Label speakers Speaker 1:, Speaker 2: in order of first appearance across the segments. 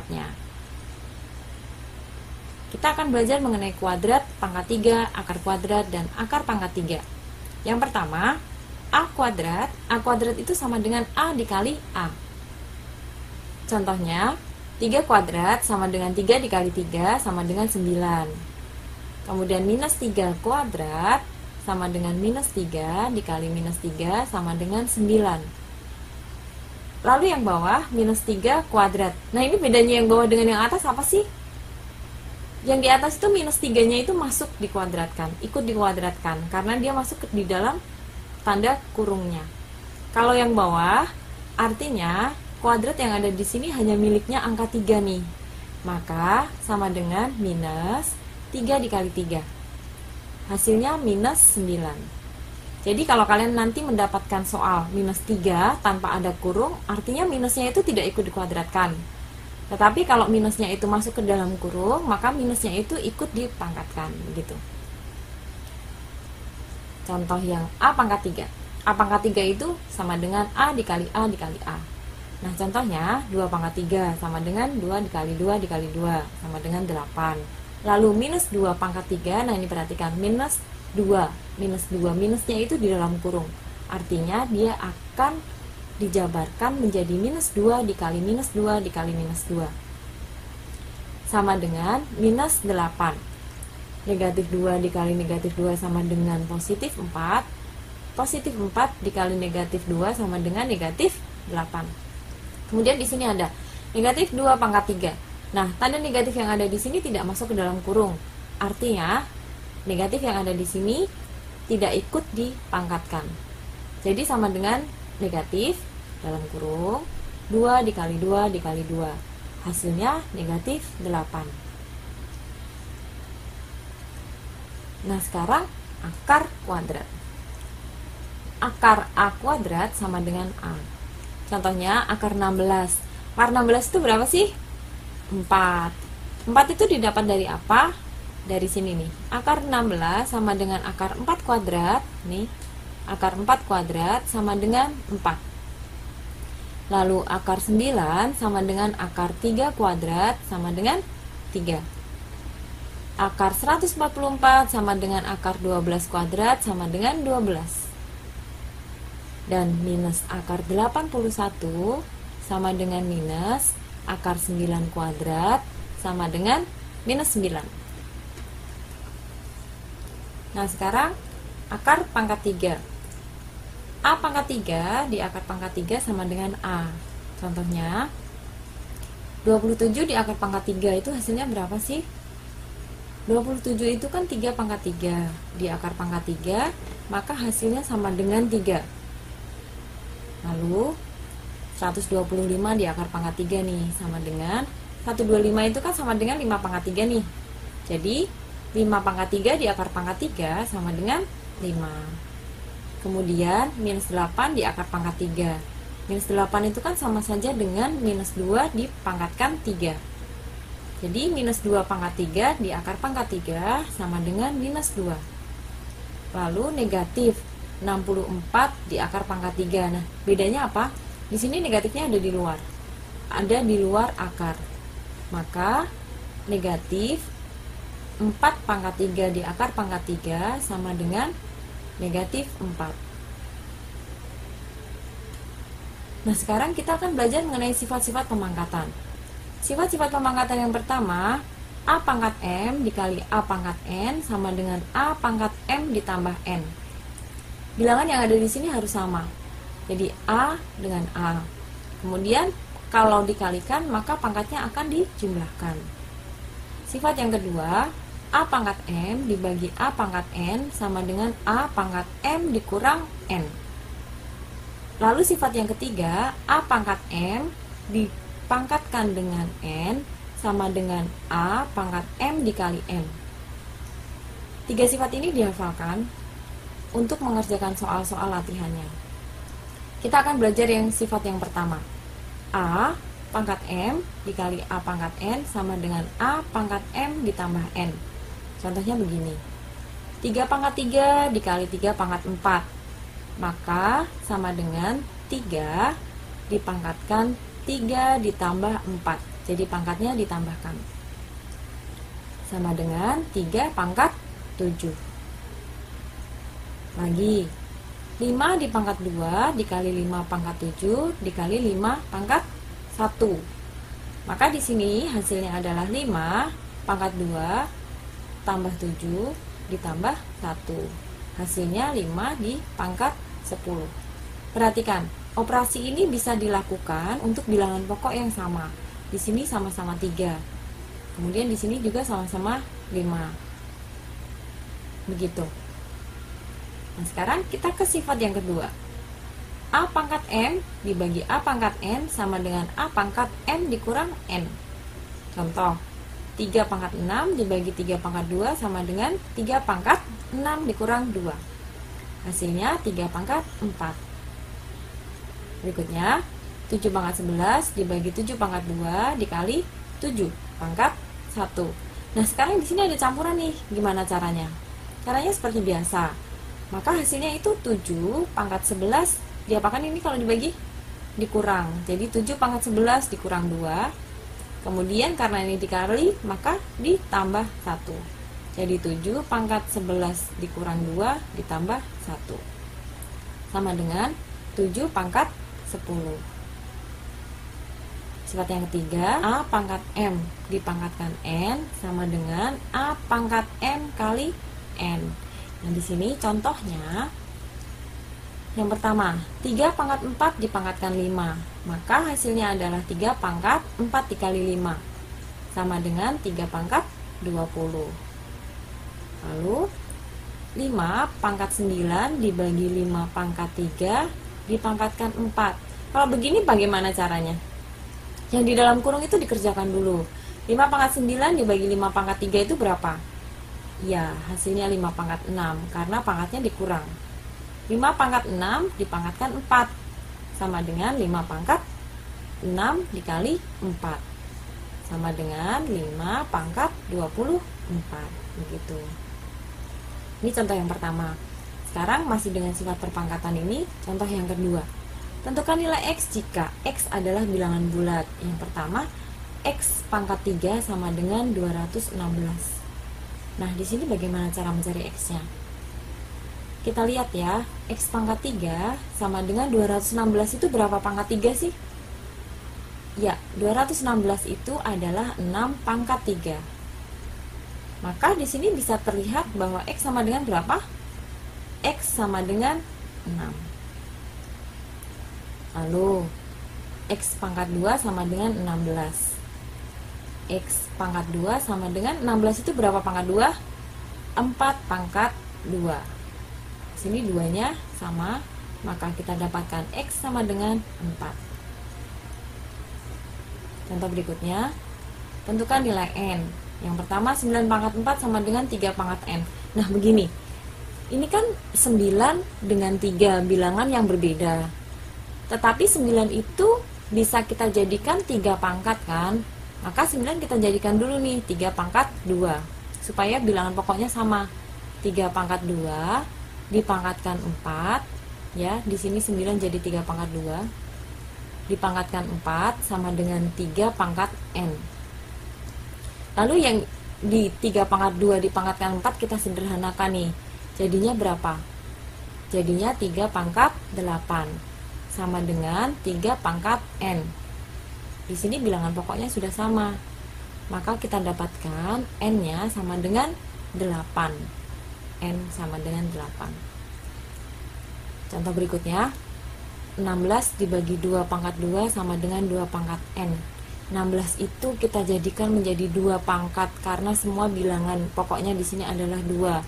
Speaker 1: kuadratnya. Kita akan belajar mengenai kuadrat, pangkat 3, akar kuadrat, dan akar pangkat 3. Yang pertama, A kuadrat itu sama dengan A dikali A. Contohnya, 3 kuadrat sama dengan 3 dikali 3 sama dengan 9. Kemudian minus 3 kuadrat sama dengan minus 3 dikali minus 3 sama dengan 9. Lalu yang bawah, minus 3 kuadrat. Nah, ini bedanya yang bawah dengan yang atas apa sih? Yang di atas itu minus 3-nya itu masuk dikuadratkan, ikut dikuadratkan, karena dia masuk di dalam tanda kurungnya. Kalau yang bawah, artinya kuadrat yang ada di sini hanya miliknya angka 3 nih. Maka sama dengan minus 3 dikali 3. Hasilnya minus 9. Jadi kalau kalian nanti mendapatkan soal minus 3 tanpa ada kurung, artinya minusnya itu tidak ikut dikuadratkan. Tetapi kalau minusnya itu masuk ke dalam kurung, maka minusnya itu ikut dipangkatkan, begitu. Contoh yang A pangkat 3. A pangkat 3 itu sama dengan A dikali A dikali A. Nah, contohnya 2 pangkat 3 sama dengan 2 dikali 2 dikali 2 sama dengan 8. Lalu minus 2 pangkat 3, nah ini perhatikan, minus 2. Minusnya itu di dalam kurung. Artinya dia akan dijabarkan menjadi minus 2 dikali minus 2 dikali minus 2 sama dengan minus 8. Negatif 2 dikali negatif 2 sama dengan positif 4. Positif 4 dikali negatif 2 sama dengan negatif 8. Kemudian di sini ada negatif 2 pangkat 3. Nah, tanda negatif yang ada di sini tidak masuk ke dalam kurung. Artinya negatif yang ada di sini tidak ikut dipangkatkan. Jadi sama dengan negatif dalam kurung 2 dikali 2 dikali 2. Hasilnya negatif 8. Nah, sekarang akar kuadrat. Akar A kuadrat sama dengan A. Contohnya akar 16. Akar 16 itu berapa sih? 4. 4 itu didapat dari apa? Dari sini nih. Akar 16 sama dengan akar 4 kuadrat. Nih, akar 4 kuadrat sama dengan 4. Lalu akar 9 sama dengan akar 3 kuadrat sama dengan 3. Akar 144 sama dengan akar 12 kuadrat sama dengan 12. Dan minus akar 81 sama dengan minus akar 9 kuadrat sama dengan minus 9. Nah, sekarang akar pangkat 3. A pangkat 3 di akar pangkat 3 sama dengan A. Contohnya 27 di akar pangkat 3 itu hasilnya berapa sih? 27 itu kan 3 pangkat 3 di akar pangkat 3, maka hasilnya sama dengan 3. Lalu 125 di akar pangkat 3 nih sama dengan 125 itu kan sama dengan 5 pangkat 3 nih. Jadi 5 pangkat 3 di akar pangkat 3 sama dengan 5. Kemudian minus 8 di akar pangkat 3. Minus 8 itu kan sama saja dengan minus 2 dipangkatkan 3. Jadi minus 2 pangkat 3 di akar pangkat 3 sama dengan minus 2. Lalu negatif 64 di akar pangkat 3. Nah, bedanya apa? Di sini negatifnya ada di luar. Ada di luar akar. Maka negatif 4 pangkat 3 di akar pangkat 3 sama dengan negatif 4. Nah, sekarang kita akan belajar mengenai sifat-sifat pemangkatan. Sifat-sifat pemangkatan yang pertama, A pangkat M dikali A pangkat N sama dengan A pangkat M ditambah N. Bilangan yang ada di sini harus sama. Jadi A dengan A. Kemudian kalau dikalikan maka pangkatnya akan dijumlahkan. Sifat yang kedua, A pangkat M dibagi A pangkat N sama dengan A pangkat M dikurang N. Lalu sifat yang ketiga, A pangkat M dipangkatkan dengan N sama dengan A pangkat M dikali N. 3 sifat ini dihafalkan untuk mengerjakan soal-soal latihannya. Kita akan belajar yang sifat yang pertama. A pangkat M dikali A pangkat N sama dengan A pangkat M ditambah N. Contohnya begini. 3 pangkat 3 dikali 3 pangkat 4. Maka sama dengan 3 dipangkatkan 3 ditambah 4. jadi pangkatnya ditambahkan. Sama dengan 3 pangkat 7. Lagi, 5 dipangkat 2 dikali 5 pangkat 7 dikali 5 pangkat 1. Maka di sini hasilnya adalah 5 pangkat 2 tambah 7 ditambah 1. Hasilnya 5 di pangkat 10. Perhatikan, operasi ini bisa dilakukan untuk bilangan pokok yang sama. Di sini sama-sama 3. Kemudian di sini juga sama-sama 5. Begitu. Nah, sekarang kita ke sifat yang kedua. A pangkat M dibagi A pangkat N sama dengan A pangkat M dikurang N. Contoh, 3 pangkat 6 dibagi 3 pangkat 2 sama dengan 3 pangkat 6 dikurang 2. Hasilnya 3 pangkat 4. Berikutnya, 7 pangkat 11 dibagi 7 pangkat 2 dikali 7 pangkat 1. Nah, sekarang di sini ada campuran nih. Gimana caranya? Caranya seperti biasa. Maka hasilnya itu 7 pangkat 11 diapakan ini kalau dibagi? Dikurang. Jadi 7 pangkat 11 dikurang 2. Kemudian karena ini dikali, maka ditambah 1. Jadi 7 pangkat 11 dikurang 2 ditambah 1. Sama dengan 7 pangkat 10. Sifat yang ketiga, A pangkat M dipangkatkan N sama dengan A pangkat M kali N. Nah, di sini contohnya yang pertama, 3 pangkat 4 dipangkatkan 5. Maka hasilnya adalah 3 pangkat 4 dikali 5 sama dengan 3 pangkat 20. Lalu 5 pangkat 9 dibagi 5 pangkat 3 dipangkatkan 4. Kalau begini bagaimana caranya? Yang di dalam kurung itu dikerjakan dulu. 5 pangkat 9 dibagi 5 pangkat 3 itu berapa? Ya, hasilnya 5 pangkat 6 karena pangkatnya dikurang. 5 pangkat 6 dipangkatkan 4 sama dengan 5 pangkat 6 dikali 4 sama dengan 5 pangkat 24. Begitu. Ini contoh yang pertama. Sekarang masih dengan sifat perpangkatan ini, contoh yang kedua. Tentukan nilai X jika X adalah bilangan bulat. Yang pertama, X pangkat 3 sama dengan 216. Nah, di sini bagaimana cara mencari X-nya? Kita lihat ya, X pangkat 3 sama dengan 216 itu berapa pangkat 3 sih? Ya, 216 itu adalah 6 pangkat 3. Maka di sini bisa terlihat bahwa X sama dengan berapa? X sama dengan 6. Lalu, X pangkat 2 sama dengan 16. X pangkat 2 sama dengan 16 itu berapa pangkat 2? 4 pangkat 2. Sini 2-nya sama, maka kita dapatkan X sama dengan 4. Contoh berikutnya, tentukan nilai N. Yang pertama, 9 pangkat 4 sama dengan 3 pangkat N. Nah, begini. Ini kan 9 dengan 3 bilangan yang berbeda. Tetapi 9 itu bisa kita jadikan 3 pangkat kan? Maka 9 kita jadikan dulu nih 3 pangkat 2 supaya bilangan pokoknya sama. 3 pangkat 2 dipangkatkan 4 ya. Di sini 9 jadi 3 pangkat 2 dipangkatkan 4 sama dengan 3 pangkat N. Lalu yang di 3 pangkat 2 dipangkatkan 4 kita sederhanakan nih. Jadinya berapa? Jadinya 3 pangkat 8 sama dengan 3 pangkat N. Di sini bilangan pokoknya sudah sama. Maka kita dapatkan N-nya sama dengan 8. N sama dengan 8. Contoh berikutnya, 16 dibagi 2 pangkat 2 sama dengan 2 pangkat N. 16 itu kita jadikan menjadi 2 pangkat karena semua bilangan pokoknya di sini adalah 2.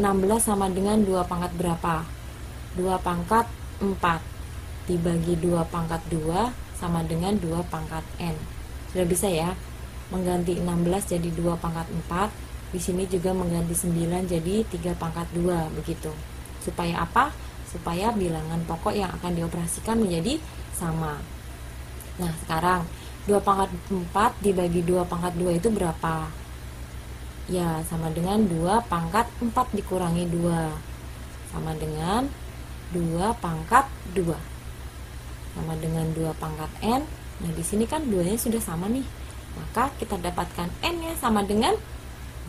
Speaker 1: 16 sama dengan 2 pangkat berapa? 2 pangkat 4 dibagi 2 pangkat 2 sama dengan 2 pangkat N. Sudah bisa ya? Mengganti 16 jadi 2 pangkat 4. Di sini juga mengganti 9 jadi 3 pangkat 2. Begitu. Supaya apa? Supaya bilangan pokok yang akan dioperasikan menjadi sama. Nah, sekarang 2 pangkat 4 dibagi 2 pangkat 2 itu berapa? Ya, sama dengan 2 pangkat 4 dikurangi 2. Sama dengan 2 pangkat 2 sama dengan 2 pangkat N Nah, di sini kan 2-nya sudah sama nih. Maka kita dapatkan N-nya sama dengan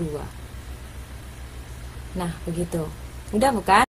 Speaker 1: 2. Nah, begitu. Mudah bukan?